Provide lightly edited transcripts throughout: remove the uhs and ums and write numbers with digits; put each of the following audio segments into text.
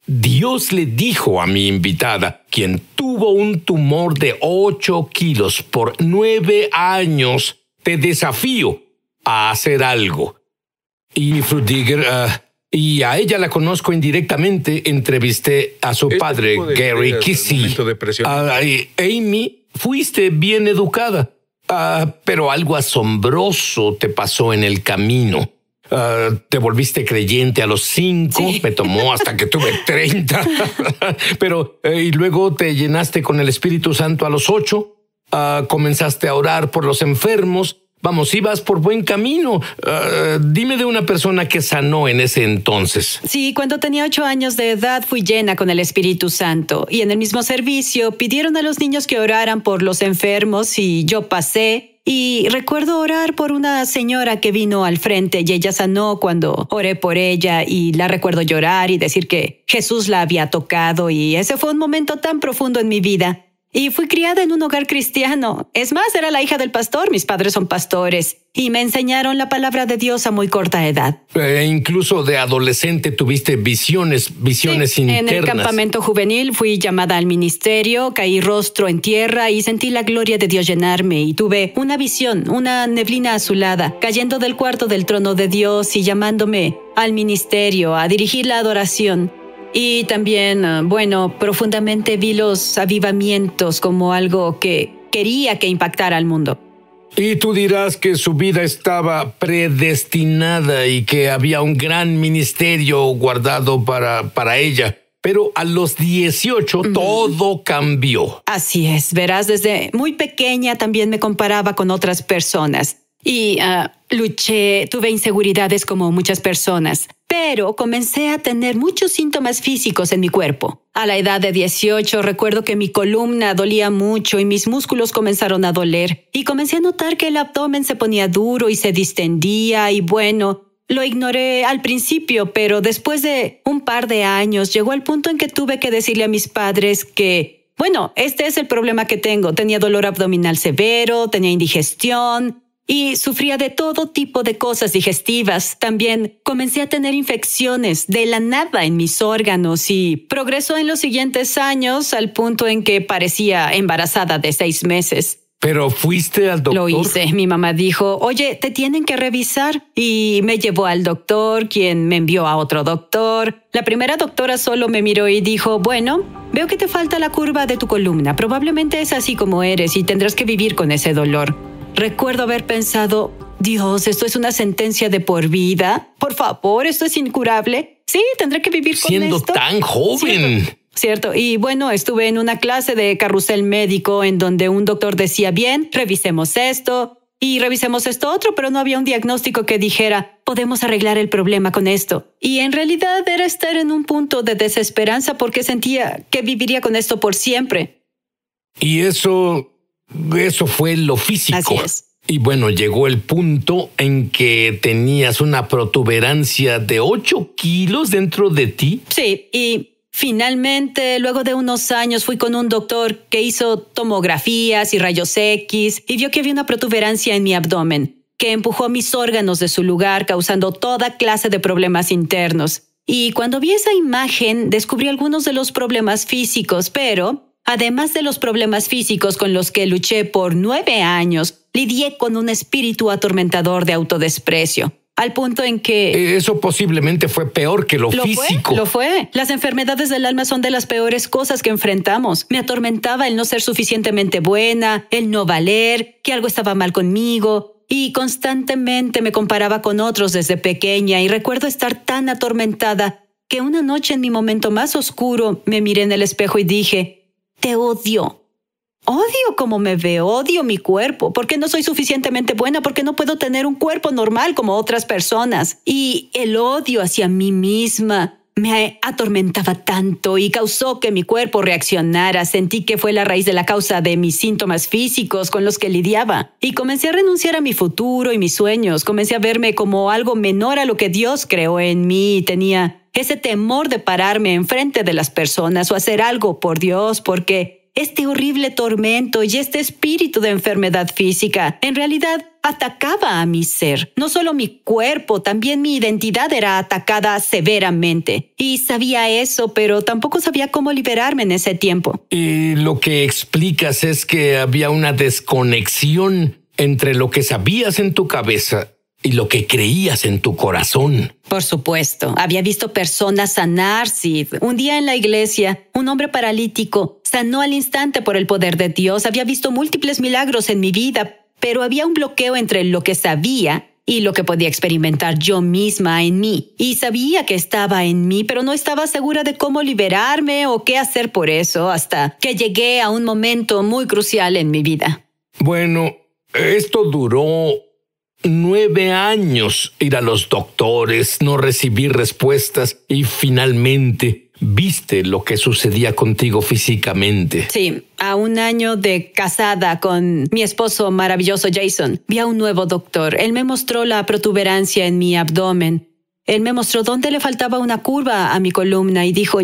Dios le dijo a mi invitada, quien tuvo un tumor de 8 kilos por 9 años, te desafío a hacer algo. Y Frutiger, y a ella la conozco indirectamente, entrevisté a su padre, Gary Kissy. Amy, fuiste bien educada, pero algo asombroso te pasó en el camino. Te volviste creyente a los 5, sí. Me tomó hasta que tuve 30. Pero, y luego te llenaste con el Espíritu Santo a los 8. Comenzaste a orar por los enfermos. Vamos, ibas por buen camino. Dime de una persona que sanó en ese entonces. Sí, cuando tenía 8 años de edad fui llena con el Espíritu Santo. Y en el mismo servicio pidieron a los niños que oraran por los enfermos y yo pasé. Y recuerdo orar por una señora que vino al frente y ella sanó cuando oré por ella y la recuerdo llorar y decir que Jesús la había tocado y ese fue un momento tan profundo en mi vida. Y fui criada en un hogar cristiano. Es más, era la hija del pastor. Mis padres son pastores. Y me enseñaron la palabra de Dios a muy corta edad. Incluso de adolescente tuviste visiones sí, internas. En el campamento juvenil fui llamada al ministerio, caí rostro en tierra y sentí la gloria de Dios llenarme. Y tuve una visión, una neblina azulada, cayendo del cuarto del trono de Dios y llamándome al ministerio, a dirigir la adoración. Y también, profundamente vi los avivamientos como algo que quería que impactara al mundo. Y tú dirás que su vida estaba predestinada y que había un gran ministerio guardado para ella. Pero a los 18 todo cambió. Así es, verás, desde muy pequeña también me comparaba con otras personas. Y luché, tuve inseguridades como muchas personas, pero comencé a tener muchos síntomas físicos en mi cuerpo. A la edad de 18 recuerdo que mi columna dolía mucho y mis músculos comenzaron a doler. Y comencé a notar que el abdomen se ponía duro y se distendía y lo ignoré al principio, pero después de un par de años llegó el punto en que tuve que decirle a mis padres que, este es el problema que tengo. Tenía dolor abdominal severo, tenía indigestión y sufría de todo tipo de cosas digestivas. También comencé a tener infecciones de la nada en mis órganos y progresó en los siguientes años al punto en que parecía embarazada de 6 meses. ¿Pero fuiste al doctor? Lo hice. Mi mamá dijo, oye, te tienen que revisar. Y me llevó al doctor, quien me envió a otro doctor. La primera doctora solo me miró y dijo, veo que te falta la curva de tu columna. Probablemente es así como eres y tendrás que vivir con ese dolor. Recuerdo haber pensado, Dios, ¿esto es una sentencia de por vida? Por favor, ¿esto es incurable? Sí, tendré que vivir con esto. Siendo tan joven. Cierto. Y estuve en una clase de carrusel médico en donde un doctor decía, bien, revisemos esto y revisemos esto otro, pero no había un diagnóstico que dijera, podemos arreglar el problema con esto. Y en realidad era estar en un punto de desesperanza porque sentía que viviría con esto por siempre. Y eso fue lo físico. Así es. Y llegó el punto en que tenías una protuberancia de 8 kilos dentro de ti. Sí, y finalmente, luego de unos años, fui con un doctor que hizo tomografías y rayos X y vio que había una protuberancia en mi abdomen que empujó mis órganos de su lugar, causando toda clase de problemas internos. Y cuando vi esa imagen, descubrí algunos de los problemas físicos, pero además de los problemas físicos con los que luché por 9 años, lidié con un espíritu atormentador de autodesprecio. Al punto en que... Eso posiblemente fue peor que lo físico. Lo fue. Las enfermedades del alma son de las peores cosas que enfrentamos. Me atormentaba el no ser suficientemente buena, el no valer, que algo estaba mal conmigo. Y constantemente me comparaba con otros desde pequeña. Y recuerdo estar tan atormentada que una noche en mi momento más oscuro me miré en el espejo y dije, te odio. Odio cómo me veo, odio mi cuerpo, porque no soy suficientemente buena, porque no puedo tener un cuerpo normal como otras personas. Y el odio hacia mí misma me atormentaba tanto y causó que mi cuerpo reaccionara. Sentí que fue la raíz de la causa de mis síntomas físicos con los que lidiaba. Y comencé a renunciar a mi futuro y mis sueños. Comencé a verme como algo menor a lo que Dios creó en mí. Tenía ese temor de pararme enfrente de las personas o hacer algo por Dios, porque este horrible tormento y este espíritu de enfermedad física en realidad atacaba a mi ser. No solo mi cuerpo, también mi identidad era atacada severamente. Y sabía eso, pero tampoco sabía cómo liberarme en ese tiempo. Y lo que explicas es que había una desconexión entre lo que sabías en tu cabeza y lo que creías en tu corazón. Por supuesto, había visto personas sanar, Sid. Un día en la iglesia, un hombre paralítico sanó al instante por el poder de Dios. Había visto múltiples milagros en mi vida, pero había un bloqueo entre lo que sabía y lo que podía experimentar yo misma en mí. Y sabía que estaba en mí, pero no estaba segura de cómo liberarme o qué hacer por eso, hasta que llegué a un momento muy crucial en mi vida. Bueno, esto duró 9 años, ir a los doctores, no recibir respuestas y finalmente viste lo que sucedía contigo físicamente. Sí, a 1 año de casada con mi esposo maravilloso Jason, vi a un nuevo doctor. Él me mostró la protuberancia en mi abdomen. Él me mostró dónde le faltaba una curva a mi columna y dijo,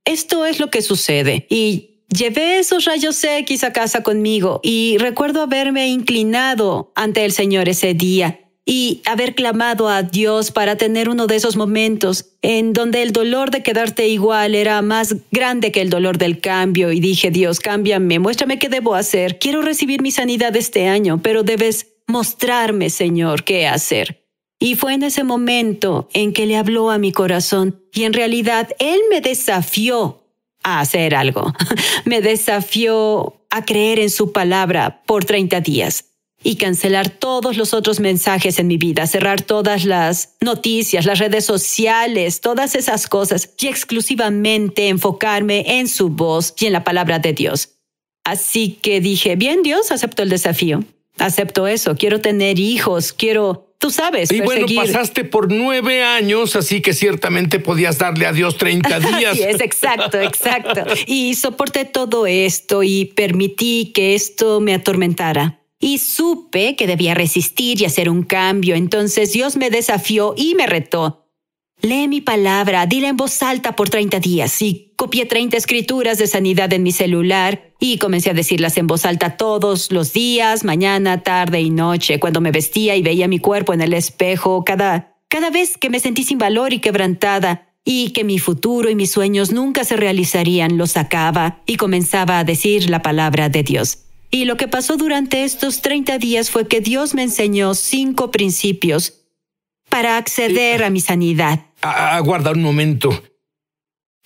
esto es lo que sucede. Y llevé esos rayos X a casa conmigo y recuerdo haberme inclinado ante el Señor ese día y haber clamado a Dios para tener uno de esos momentos en donde el dolor de quedarte igual era más grande que el dolor del cambio. Y dije, Dios, cámbiame, muéstrame qué debo hacer. Quiero recibir mi sanidad este año, pero debes mostrarme, Señor, qué hacer. Y fue en ese momento en que le habló a mi corazón y en realidad Él me desafió a hacer algo. Me desafió a creer en su palabra por 30 días. Y cancelar todos los otros mensajes en mi vida, cerrar todas las noticias, las redes sociales, todas esas cosas y exclusivamente enfocarme en su voz y en la palabra de Dios. Así que dije, bien, Dios, acepto el desafío. Acepto eso, quiero tener hijos, quiero, tú sabes, y perseguir. bueno, pasaste por 9 años, así que ciertamente podías darle a Dios 30 días. Así es, exacto. Y soporté todo esto y permití que esto me atormentara. Y supe que debía resistir y hacer un cambio. Entonces Dios me desafió y me retó. Lee mi palabra, dila en voz alta por 30 días. Y copié 30 escrituras de sanidad en mi celular y comencé a decirlas en voz alta todos los días, mañana, tarde y noche, cuando me vestía y veía mi cuerpo en el espejo, cada vez que me sentí sin valor y quebrantada y que mi futuro y mis sueños nunca se realizarían, los sacaba y comenzaba a decir la palabra de Dios. Y lo que pasó durante estos 30 días fue que Dios me enseñó 5 principios para acceder a mi sanidad. Aguarda un momento.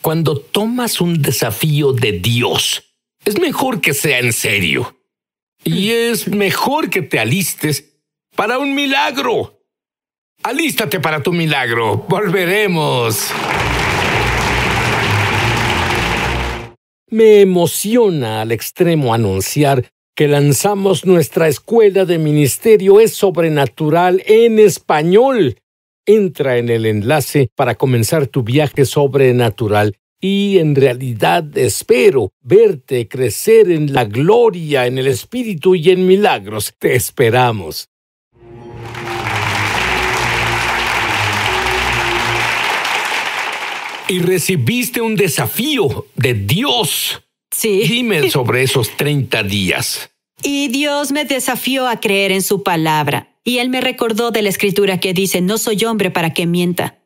Cuando tomas un desafío de Dios, es mejor que sea en serio. Y es mejor que te alistes para un milagro. Alístate para tu milagro. Volveremos. Me emociona al extremo anunciar que lanzamos nuestra escuela de ministerio Es Sobrenatural en español. Entra en el enlace para comenzar tu viaje sobrenatural y en realidad espero verte crecer en la gloria, en el Espíritu y en milagros. Te esperamos. Y recibiste un desafío de Dios. Sí. Dime sobre esos 30 días. Y Dios me desafió a creer en su palabra. Y Él me recordó de la escritura que dice, no soy hombre para que mienta.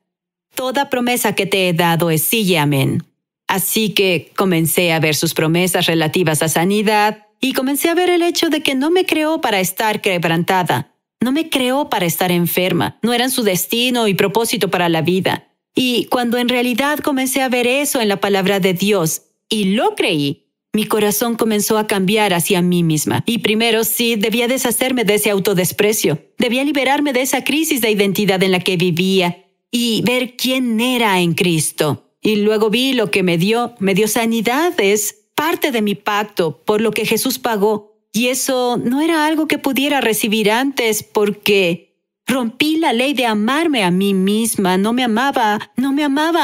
Toda promesa que te he dado es sí y amén. Así que comencé a ver sus promesas relativas a sanidad y comencé a ver el hecho de que no me creó para estar quebrantada. No me creó para estar enferma. No eran su destino y propósito para la vida. Y cuando en realidad comencé a ver eso en la palabra de Dios y lo creí, mi corazón comenzó a cambiar hacia mí misma. Y primero sí, debía deshacerme de ese autodesprecio. Debía liberarme de esa crisis de identidad en la que vivía y ver quién era en Cristo. Y luego vi lo que me dio sanidad. Es parte de mi pacto, por lo que Jesús pagó. Y eso no era algo que pudiera recibir antes porque rompí la ley de amarme a mí misma. No me amaba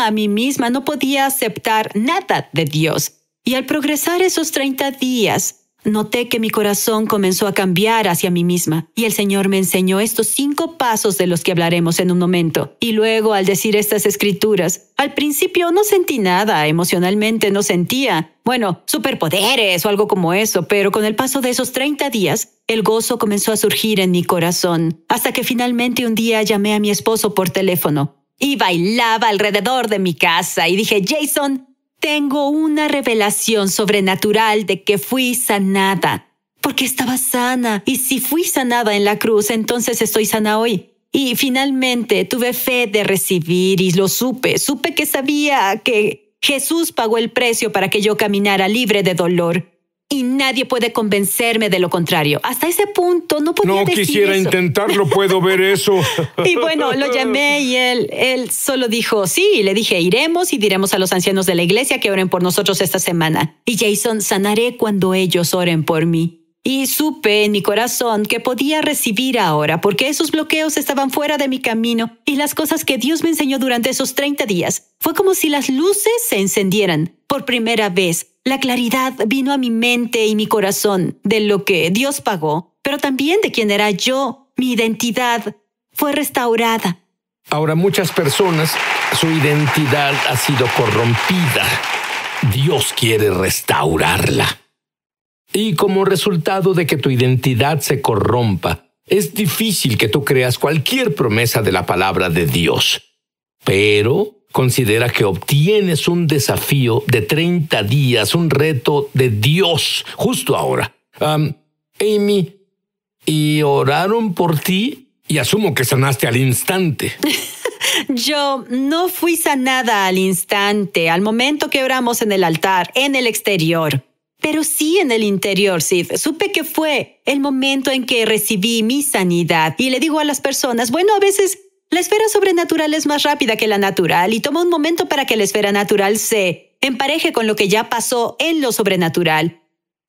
a mí misma. No podía aceptar nada de Dios. Y al progresar esos 30 días, noté que mi corazón comenzó a cambiar hacia mí misma. Y el Señor me enseñó estos 5 pasos de los que hablaremos en un momento. Y luego, al decir estas escrituras, al principio no sentí nada, emocionalmente no sentía, superpoderes o algo como eso, pero con el paso de esos 30 días, el gozo comenzó a surgir en mi corazón, hasta que finalmente un día llamé a mi esposo por teléfono y bailaba alrededor de mi casa y dije, Jason, tengo una revelación sobrenatural de que fui sanada, porque estaba sana. Y si fui sanada en la cruz, entonces estoy sana hoy. Y finalmente tuve fe de recibir y lo supe. Supe que sabía que Jesús pagó el precio para que yo caminara libre de dolor. Y nadie puede convencerme de lo contrario. Hasta ese punto no podía decir eso. No quisiera intentarlo, puedo ver eso. Y lo llamé y él solo dijo, sí, y le dije, iremos y diremos a los ancianos de la iglesia que oren por nosotros esta semana. Y Jason, sanaré cuando ellos oren por mí. Y supe en mi corazón que podía recibir ahora, porque esos bloqueos estaban fuera de mi camino y las cosas que Dios me enseñó durante esos 30 días. Fue como si las luces se encendieran. Por primera vez, la claridad vino a mi mente y mi corazón de lo que Dios pagó, pero también de quién era yo. Mi identidad fue restaurada. Ahora, muchas personas, su identidad ha sido corrompida. Dios quiere restaurarla. Y como resultado de que tu identidad se corrompa, es difícil que tú creas cualquier promesa de la palabra de Dios. Pero considera que obtienes un desafío de 30 días, un reto de Dios, justo ahora. Amy, ¿y oraron por ti? Y asumo que sanaste al instante. Yo no fui sanada al instante, al momento que oramos en el altar, en el exterior. Pero sí en el interior, Sid. Supe que fue el momento en que recibí mi sanidad. Y le digo a las personas, a veces la esfera sobrenatural es más rápida que la natural y toma un momento para que la esfera natural se empareje con lo que ya pasó en lo sobrenatural.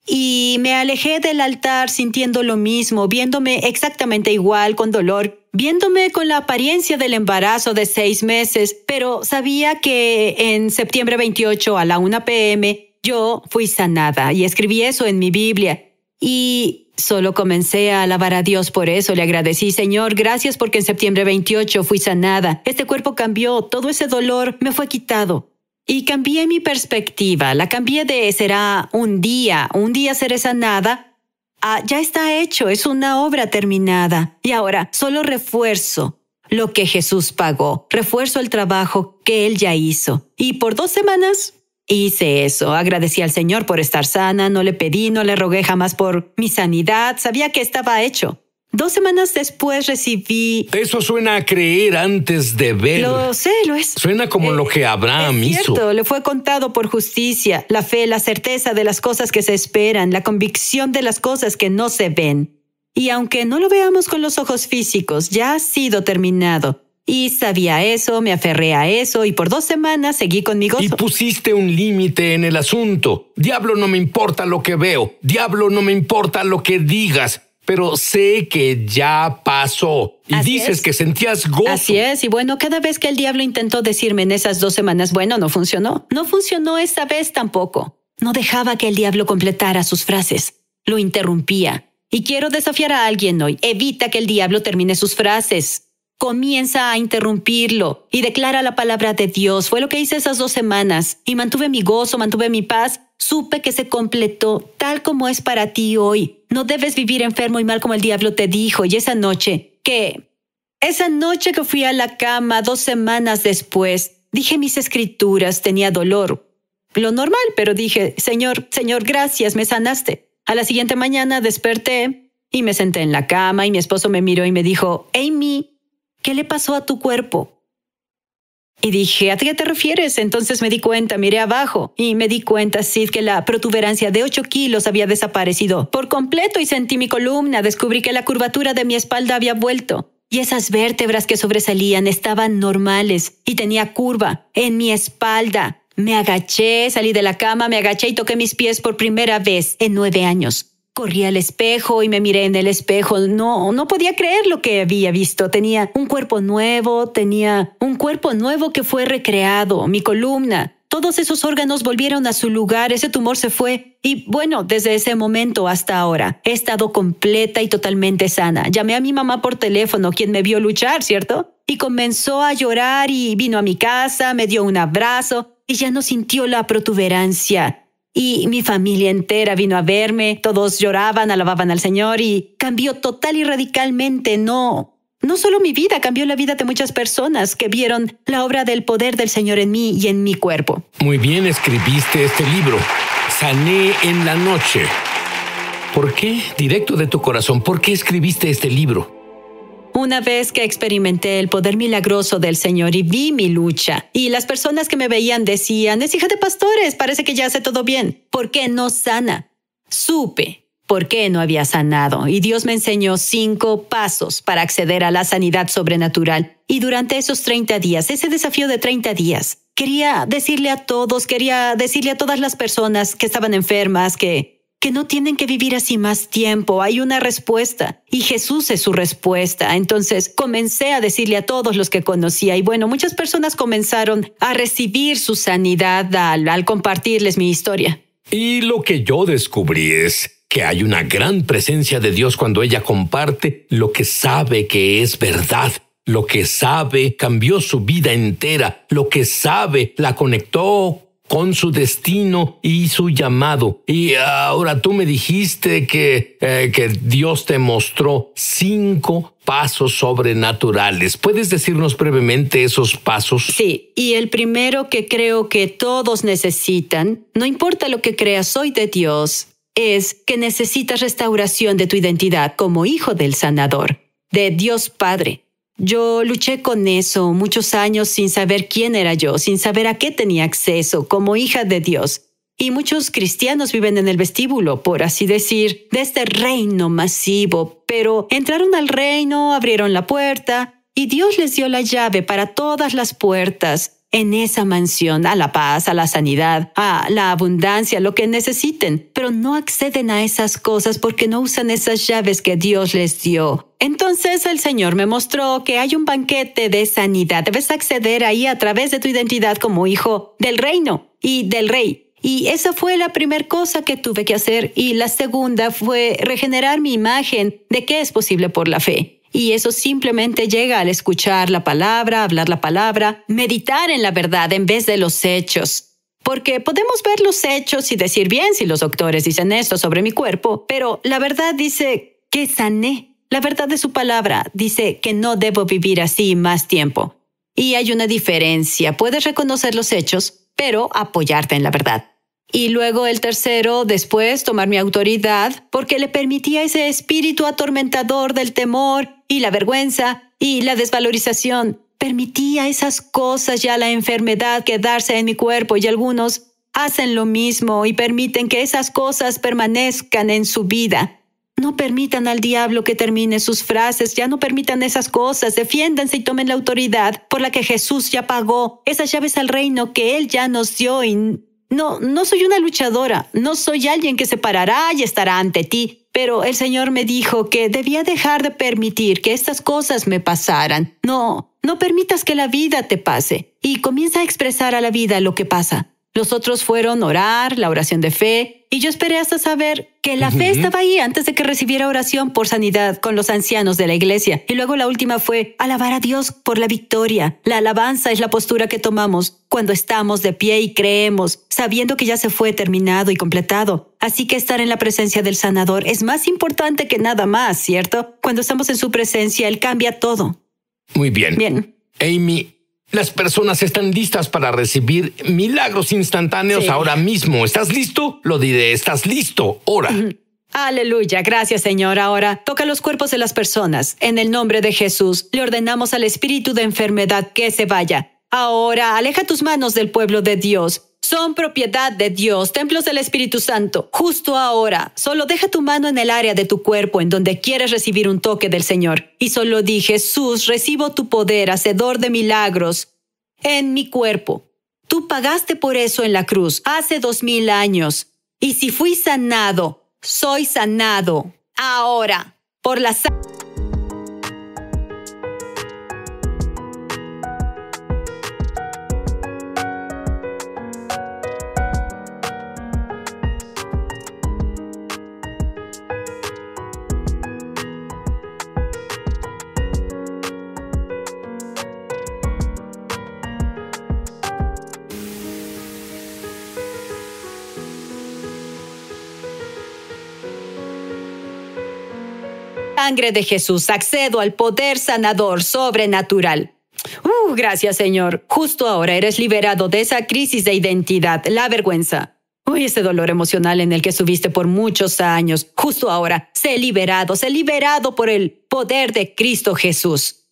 Y me alejé del altar sintiendo lo mismo, viéndome exactamente igual, con dolor, viéndome con la apariencia del embarazo de 6 meses, pero sabía que en septiembre 28 a la 1 p.m., yo fui sanada y escribí eso en mi Biblia. Y solo comencé a alabar a Dios por eso. Le agradecí, Señor, gracias porque en septiembre 28 fui sanada. Este cuerpo cambió, todo ese dolor me fue quitado. Y cambié mi perspectiva. La cambié de será un día seré sanada, a ya está hecho, es una obra terminada. Y ahora solo refuerzo lo que Jesús pagó. Refuerzo el trabajo que Él ya hizo. Y por 2 semanas... hice eso, agradecí al Señor por estar sana, no le pedí, no le rogué jamás por mi sanidad, sabía que estaba hecho. 2 semanas después recibí... Eso suena a creer antes de ver. Lo sé, lo es. Suena como lo que Abraham hizo. Es cierto, le fue contado por justicia, la fe, la certeza de las cosas que se esperan, la convicción de las cosas que no se ven. Y aunque no lo veamos con los ojos físicos, ya ha sido terminado. Y sabía eso, me aferré a eso y por 2 semanas seguí con mi gozo. Y pusiste un límite en el asunto. Diablo, no me importa lo que veo. Diablo, no me importa lo que digas. Pero sé que ya pasó. Y Así dices es. que sentías gozo. Así es. Y cada vez que el diablo intentó decirme en esas 2 semanas, no funcionó. No funcionó esta vez tampoco. No dejaba que el diablo completara sus frases. Lo interrumpía. Y quiero desafiar a alguien hoy. Evita que el diablo termine sus frases. Comienza a interrumpirlo y declara la palabra de Dios. Fue lo que hice esas 2 semanas y mantuve mi gozo, mantuve mi paz. Supe que se completó tal como es para ti hoy. No debes vivir enfermo y mal como el diablo te dijo. Y esa noche que fui a la cama 2 semanas después, dije mis escrituras, tenía dolor. Lo normal, pero dije, Señor, gracias, me sanaste. A la siguiente mañana desperté y me senté en la cama y mi esposo me miró y me dijo, Amy, ¿qué le pasó a tu cuerpo? Y dije, ¿a qué te refieres? Entonces me di cuenta, miré abajo y me di cuenta, Sid, que la protuberancia de 8 kilos había desaparecido por completo y sentí mi columna. Descubrí que la curvatura de mi espalda había vuelto y esas vértebras que sobresalían estaban normales y tenía curva en mi espalda. Me agaché, salí de la cama, me agaché y toqué mis pies por primera vez en 9 años. Corrí al espejo y me miré en el espejo. No podía creer lo que había visto. Tenía un cuerpo nuevo que fue recreado, mi columna. todos esos órganos volvieron a su lugar, ese tumor se fue. Y bueno, desde ese momento hasta ahora, he estado completa y totalmente sana. Llamé a mi mamá por teléfono, quien me vio luchar, ¿cierto? Y comenzó a llorar y vino a mi casa, me dio un abrazo y ya no sintió la protuberancia. Y mi familia entera vino a verme, todos lloraban, alababan al Señor y cambió total y radicalmente. No solo mi vida, cambió la vida de muchas personas que vieron la obra del poder del Señor en mí y en mi cuerpo. Muy bien escribiste este libro, Sané en la noche. ¿Por qué? Directo de tu corazón, ¿por qué escribiste este libro? Una vez que experimenté el poder milagroso del Señor y vi mi lucha, y las personas que me veían decían, es hija de pastores, parece que ya hace todo bien. ¿Por qué no sana? Supe por qué no había sanado, y Dios me enseñó 5 pasos para acceder a la sanidad sobrenatural. Y durante esos 30 días, ese desafío de 30 días, quería decirle a todas las personas que estaban enfermas que no tienen que vivir así más tiempo. Hay una respuesta y Jesús es su respuesta. Entonces comencé a decirle a todos los que conocía y bueno, muchas personas comenzaron a recibir su sanidad al compartirles mi historia. Y lo que yo descubrí es que hay una gran presencia de Dios cuando ella comparte lo que sabe que es verdad. Lo que sabe cambió su vida entera. Lo que sabe la conectó con su destino y su llamado. Y ahora tú me dijiste que Dios te mostró 5 pasos sobrenaturales. ¿Puedes decirnos brevemente esos pasos? Sí, y el primero que creo que todos necesitan, no importa lo que creas hoy de Dios, es que necesitas restauración de tu identidad como hijo del sanador, de Dios Padre. Yo luché con eso muchos años sin saber quién era yo, sin saber a qué tenía acceso como hija de Dios. Y muchos cristianos viven en el vestíbulo, por así decir, de este reino masivo. Pero entraron al reino, abrieron la puerta y Dios les dio la llave para todas las puertas en esa mansión, a la paz, a la sanidad, a la abundancia, lo que necesiten. Pero no acceden a esas cosas porque no usan esas llaves que Dios les dio. Entonces el Señor me mostró que hay un banquete de sanidad. Debes acceder ahí a través de tu identidad como hijo del reino y del rey. Y esa fue la primera cosa que tuve que hacer. Y la segunda fue regenerar mi imagen de que es posible por la fe. Y eso simplemente llega al escuchar la palabra, hablar la palabra, meditar en la verdad en vez de los hechos. Porque podemos ver los hechos y decir bien si los doctores dicen esto sobre mi cuerpo, pero la verdad dice que sané. La verdad de su palabra dice que no debo vivir así más tiempo. Y hay una diferencia. Puedes reconocer los hechos, pero apoyarte en la verdad. Y luego el tercero, después tomar mi autoridad, porque le permitía ese espíritu atormentador del temor y la vergüenza y la desvalorización. Permitía esas cosas, ya la enfermedad, quedarse en mi cuerpo y algunos hacen lo mismo y permiten que esas cosas permanezcan en su vida. No permitan al diablo que termine sus frases, ya no permitan esas cosas, defiéndanse y tomen la autoridad por la que Jesús ya pagó, esas llaves al reino que Él ya nos dio y no soy una luchadora, no soy alguien que se parará y estará ante ti, pero el Señor me dijo que debía dejar de permitir que estas cosas me pasaran. No permitas que la vida te pase y comienza a expresar a la vida lo que pasa. Los otros fueron orar, la oración de fe, y yo esperé hasta saber que la fe estaba ahí antes de que recibiera oración por sanidad con los ancianos de la iglesia. Y luego la última fue alabar a Dios por la victoria. La alabanza es la postura que tomamos cuando estamos de pie y creemos, sabiendo que ya se fue terminado y completado. Así que estar en la presencia del sanador es más importante que nada más, ¿cierto? Cuando estamos en su presencia, Él cambia todo. Muy bien. Bien. Amy, las personas están listas para recibir milagros instantáneos ahora mismo. ¿Estás listo? Lo diré, ¿estás listo? Ora. Aleluya, gracias Señor. Ahora toca los cuerpos de las personas. En el nombre de Jesús, le ordenamos al espíritu de enfermedad que se vaya. Ahora, aleja tus manos del pueblo de Dios. Son propiedad de Dios, templos del Espíritu Santo. Justo ahora, solo deja tu mano en el área de tu cuerpo en donde quieres recibir un toque del Señor. Y solo di, Jesús, recibo tu poder, hacedor de milagros, en mi cuerpo. Tú pagaste por eso en la cruz hace 2000 años. Y si fui sanado, soy sanado. Ahora, por la sangre de Jesús, accedo al poder sanador sobrenatural. Gracias, Señor. Justo ahora eres liberado de esa crisis de identidad, la vergüenza. Ese dolor emocional en el que estuviste por muchos años. Justo ahora, sé liberado por el poder de Cristo Jesús.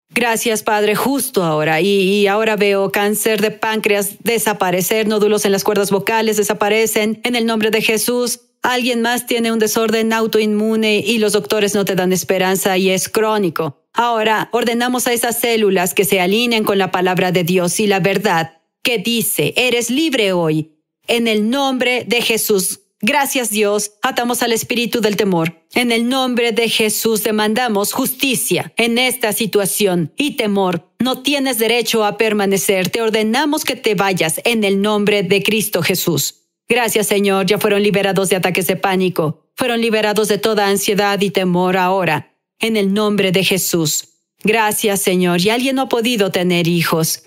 Gracias, Padre, justo ahora. Y ahora veo cáncer de páncreas desaparecer, nódulos en las cuerdas vocales desaparecen en el nombre de Jesús. Alguien más tiene un desorden autoinmune y los doctores no te dan esperanza y es crónico. Ahora ordenamos a esas células que se alineen con la palabra de Dios y la verdad que dice, eres libre hoy. En el nombre de Jesús. Gracias, Dios. Atamos al espíritu del temor. En el nombre de Jesús demandamos justicia en esta situación y temor. No tienes derecho a permanecer. Te ordenamos que te vayas en el nombre de Cristo Jesús. Gracias, Señor. Ya fueron liberados de ataques de pánico. Fueron liberados de toda ansiedad y temor ahora. En el nombre de Jesús. Gracias, Señor. Y alguien no ha podido tener hijos.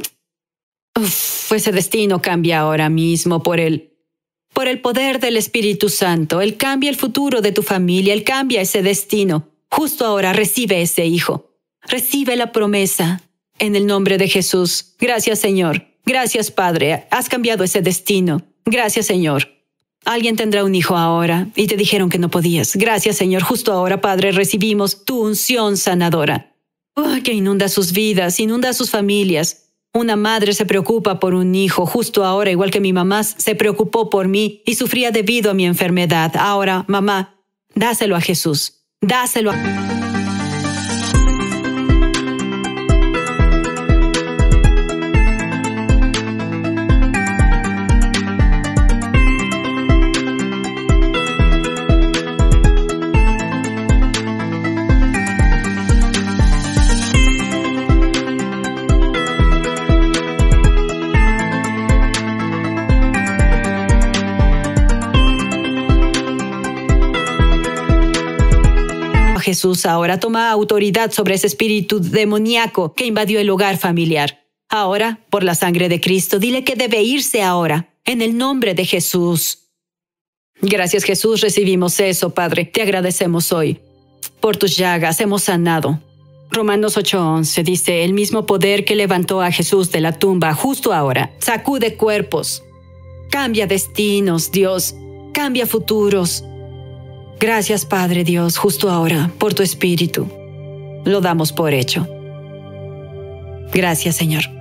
Ese destino cambia ahora mismo por el poder del Espíritu Santo. Él cambia el futuro de tu familia. Él cambia ese destino. Justo ahora recibe ese hijo. Recibe la promesa en el nombre de Jesús. Gracias, Señor. Gracias, Padre. Has cambiado ese destino. Gracias, Señor. Alguien tendrá un hijo ahora y te dijeron que no podías. Gracias, Señor. Justo ahora, Padre, recibimos tu unción sanadora. Que inunda sus vidas, inunda sus familias. Una madre se preocupa por un hijo justo ahora, igual que mi mamá se preocupó por mí y sufría debido a mi enfermedad. Ahora, mamá, dáselo a Jesús. Dáselo a... Jesús ahora toma autoridad sobre ese espíritu demoníaco que invadió el hogar familiar. Ahora, por la sangre de Cristo, dile que debe irse ahora, en el nombre de Jesús. Gracias, Jesús, recibimos eso, Padre. Te agradecemos hoy. Por tus llagas hemos sanado. Romanos 8:11 dice, el mismo poder que levantó a Jesús de la tumba justo ahora, sacude cuerpos, cambia destinos, Dios, cambia futuros. Gracias, Padre Dios, justo ahora, por tu Espíritu. Lo damos por hecho. Gracias, Señor.